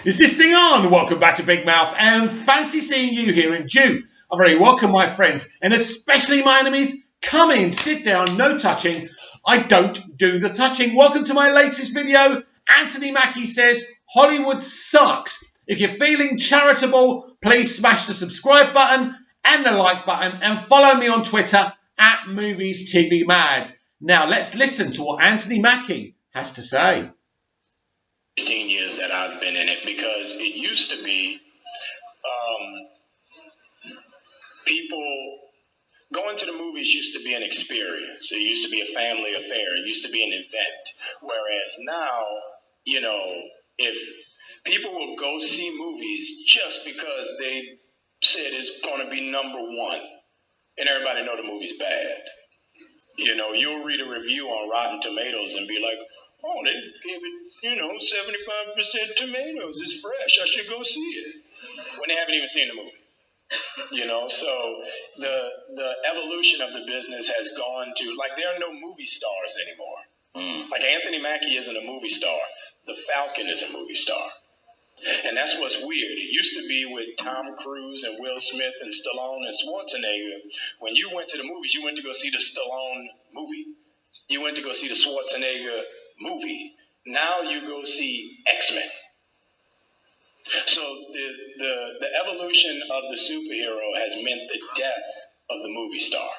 Is this thing on? Welcome back to Big Mouth, and fancy seeing you here in June. I very welcome my friends, and especially my enemies. Come in, sit down, no touching. I don't do the touching. Welcome to my latest video. Anthony Mackie says, Hollywood sucks. If you're feeling charitable, please smash the subscribe button and the like button, and follow me on Twitter at Movies TV Mad. Now let's listen to what Anthony Mackie has to say. 16 years that I've been in it, because it used to be people going to the movies used to be an experience. It used to be a family affair. It used to be an event. Whereas now, you know, if people will go see movies just because they said it's going to be number one, and everybody know the movie's bad. You know, you'll read a review on Rotten Tomatoes and be like, oh, they gave it, 75% tomatoes. It's fresh. I should go see it. When they haven't even seen the movie. So the evolution of the business has gone to, like, there are no movie stars anymore. Like, Anthony Mackie isn't a movie star. The Falcon is a movie star. And that's what's weird. It used to be with Tom Cruise and Will Smith and Stallone and Schwarzenegger. When you went to the movies, you went to go see the Stallone movie. You went to go see the Schwarzenegger movie. Now you go see X-Men. So the evolution of the superhero has meant the death of the movie star.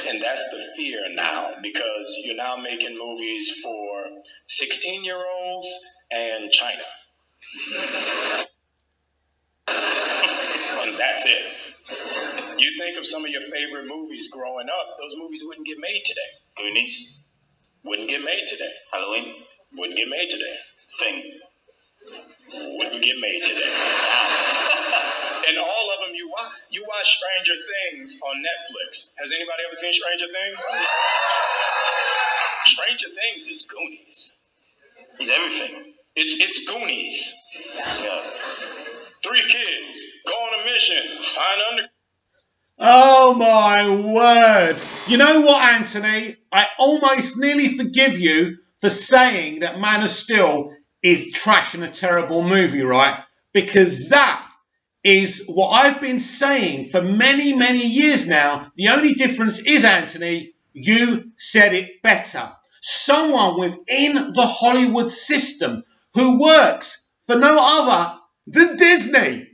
And that's the fear now, because you're now making movies for 16-year-olds and China. And that's it. You think of some of your favorite movies growing up, those movies wouldn't get made today. Goonies wouldn't get made today. Halloween wouldn't get made today. Thing wouldn't get made today. And all of them, you watch Stranger Things on Netflix. Has anybody ever seen Stranger Things? Stranger Things is Goonies. It's everything. It's Goonies. Yeah. 3 kids go on a mission, find under. Oh my word. You know what, Anthony? I almost nearly forgive you for saying that Man of Steel is trash and a terrible movie, right? Because that is what I've been saying for many, many years now. The only difference is, Anthony, you said it better. Someone within the Hollywood system who works for no other than Disney.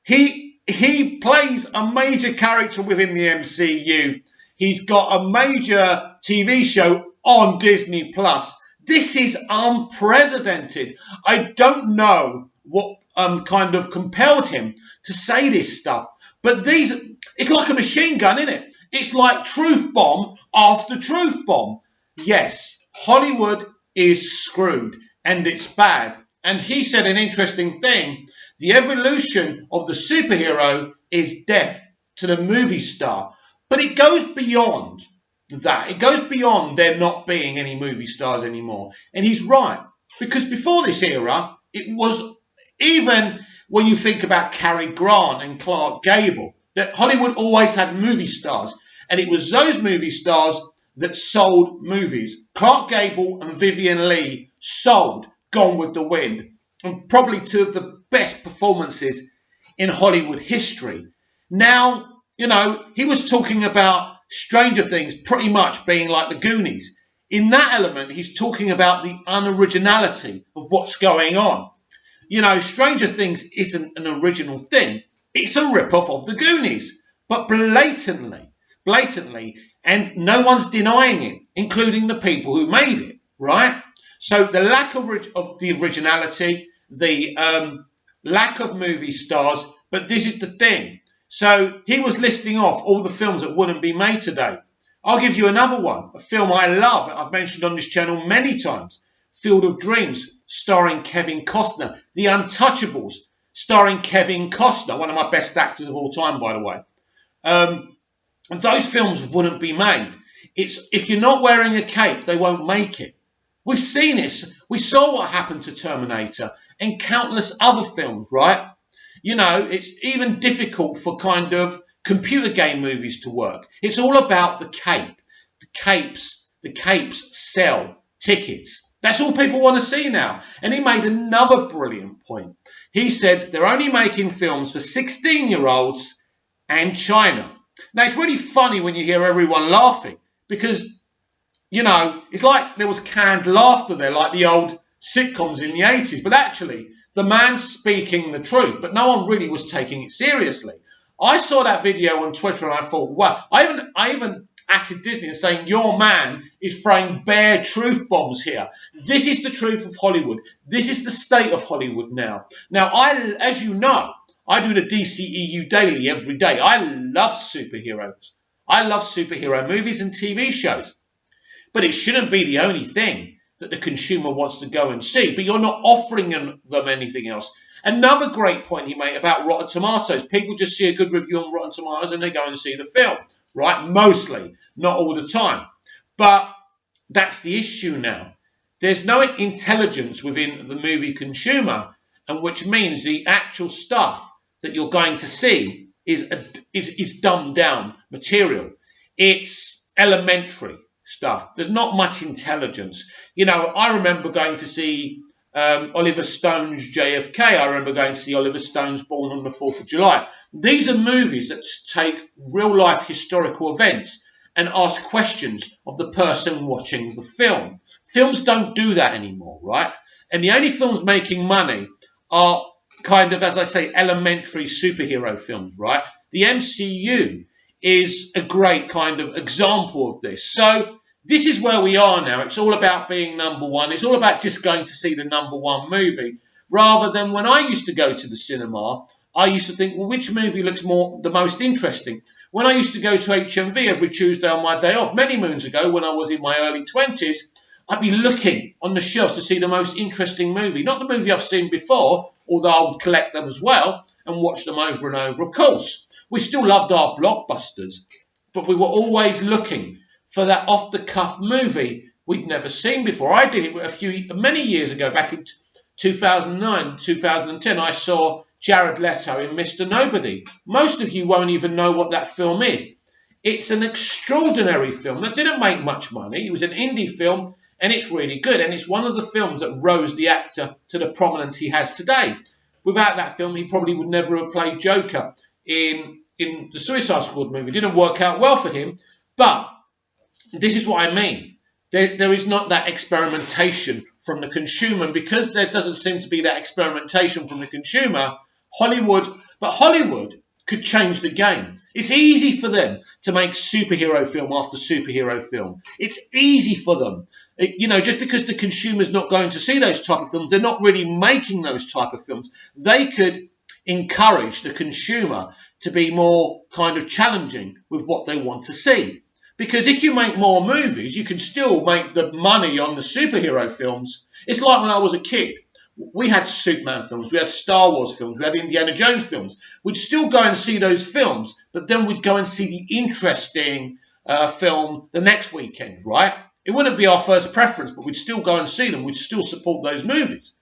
He plays a major character within the MCU. He's got a major TV show on Disney Plus. This is unprecedented. I don't know what kind of compelled him to say this stuff, but it's like a machine gun, isn't it? It's like truth bomb after truth bomb. Yes, Hollywood is screwed and it's bad. And he said an interesting thing. The evolution of the superhero is death to the movie star. But it goes beyond that. It goes beyond there not being any movie stars anymore. And he's right. Because before this era, it was, even when you think about Cary Grant and Clark Gable, that Hollywood always had movie stars. And it was those movie stars that sold movies. Clark Gable and Vivian Leigh sold Gone with the Wind. And probably 2 of the best performances in Hollywood history. Now, he was talking about Stranger Things pretty much being like the Goonies. In that element, he's talking about the unoriginality of what's going on. Stranger Things isn't an original thing. It's a rip-off of the Goonies. But blatantly, and no one's denying it, including the people who made it, right? So the lack of the originality, the lack of movie stars, but this is the thing. So he was listing off all the films that wouldn't be made today. I'll give you another one, a film I love, I've mentioned on this channel many times. Field of Dreams, starring Kevin Costner. The Untouchables, starring Kevin Costner, one of my best actors of all time, by the way. Those films wouldn't be made. If you're not wearing a cape, they won't make it. We've seen this. We saw what happened to Terminator and countless other films, right? It's even difficult for kind of computer game movies to work. It's all about the cape. The capes sell tickets. That's all people want to see now. And he made another brilliant point. He said they're only making films for 16-year-olds and China. Now, it's really funny when you hear everyone laughing because, it's like there was canned laughter there, like the old sitcoms in the 80s. But actually, the man's speaking the truth, but no one really was taking it seriously. I saw that video on Twitter and I thought, wow, I even atted Disney and saying, your man is throwing bare truth bombs here. This is the truth of Hollywood. This is the state of Hollywood now. Now, as you know, I do the DCEU Daily every day. I love superheroes. I love superhero movies and TV shows. But it shouldn't be the only thing that the consumer wants to go and see. But you're not offering them anything else. Another great point he made about Rotten Tomatoes. People just see a good review on Rotten Tomatoes and they go and see the film, right? Mostly, not all the time. But that's the issue now. There's no intelligence within the movie consumer, and which means the actual stuff that you're going to see is dumbed down material. It's elementary stuff. There's not much intelligence. I remember going to see Oliver Stone's JFK. I remember going to see Oliver Stone's Born on the 4th of July. These are movies that take real life historical events and ask questions of the person watching the film. Films don't do that anymore, right? And the only films making money are kind of, as I say, elementary superhero films, right? The MCU is a great kind of example of this. So this is where we are now. It's all about being number one. It's all about just going to see the number one movie. Rather than when I used to go to the cinema, I used to think, well, which movie looks the most interesting? When I used to go to HMV every Tuesday on my day off, many moons ago, when I was in my early 20s, I'd be looking on the shelves to see the most interesting movie. Not the movie I've seen before, although I would collect them as well and watch them over and over, of course. We still loved our blockbusters, but we were always looking for that off-the-cuff movie we'd never seen before. I did it many years ago, back in 2009, 2010. I saw Jared Leto in Mr. Nobody. Most of you won't even know what that film is. It's an extraordinary film that didn't make much money. It was an indie film, and it's really good. And it's one of the films that rose the actor to the prominence he has today. Without that film, he probably would never have played Joker in the Suicide Squad movie. It didn't work out well for him, but this is what I mean. There is not that experimentation from the consumer. And because there doesn't seem to be that experimentation from the consumer, Hollywood could change the game. It's easy for them to make superhero film after superhero film. It's easy for them. Just because the consumer's not going to see those type of films, they're not really making those type of films. They could encourage the consumer to be more kind of challenging with what they want to see. Because if you make more movies, you can still make the money on the superhero films. It's like when I was a kid. We had Superman films, we had Star Wars films, we had Indiana Jones films. We'd still go and see those films, but then we'd go and see the interesting film the next weekend, right? It wouldn't be our first preference, but we'd still go and see them. We'd still support those movies.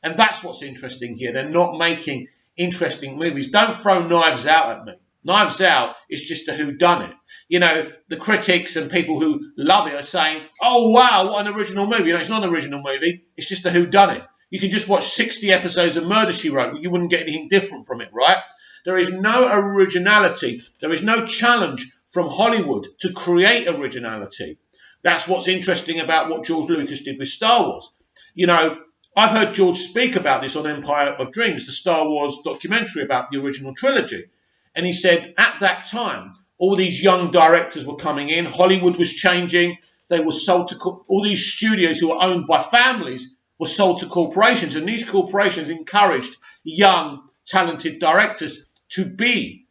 And that's what's interesting here. They're not making interesting movies. Don't throw Knives Out at me. Knives Out is just a whodunit. The critics and people who love it are saying, oh, wow, what an original movie. It's not an original movie. It's just a whodunit. You can just watch 60 episodes of Murder, She Wrote, but you wouldn't get anything different from it, right? There is no originality. There is no challenge from Hollywood to create originality. That's what's interesting about what George Lucas did with Star Wars. I've heard George speak about this on Empire of Dreams, the Star Wars documentary about the original trilogy. And he said at that time, all these young directors were coming in. Hollywood was changing. They were sold to all these studios who were owned by families were sold to corporations. And these corporations encouraged young, talented directors to be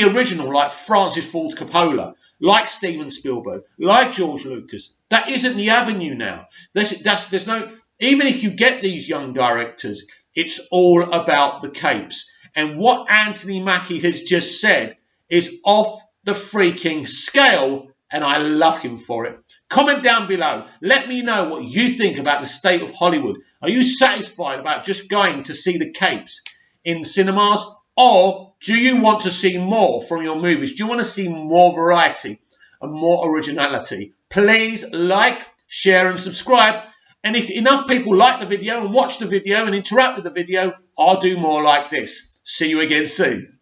original, like Francis Ford Coppola, like Steven Spielberg, like George Lucas. That isn't the avenue now. There's no, even if you get these young directors, it's all about the capes. And what Anthony Mackie has just said is off the freaking scale, and I love him for it. Comment down below. Let me know what you think about the state of Hollywood. Are you satisfied about just going to see the capes in cinemas? Or do you want to see more from your movies? Do you want to see more variety and more originality? Please like, share and subscribe. And if enough people like the video and watch the video and interact with the video, I'll do more like this. See you again soon.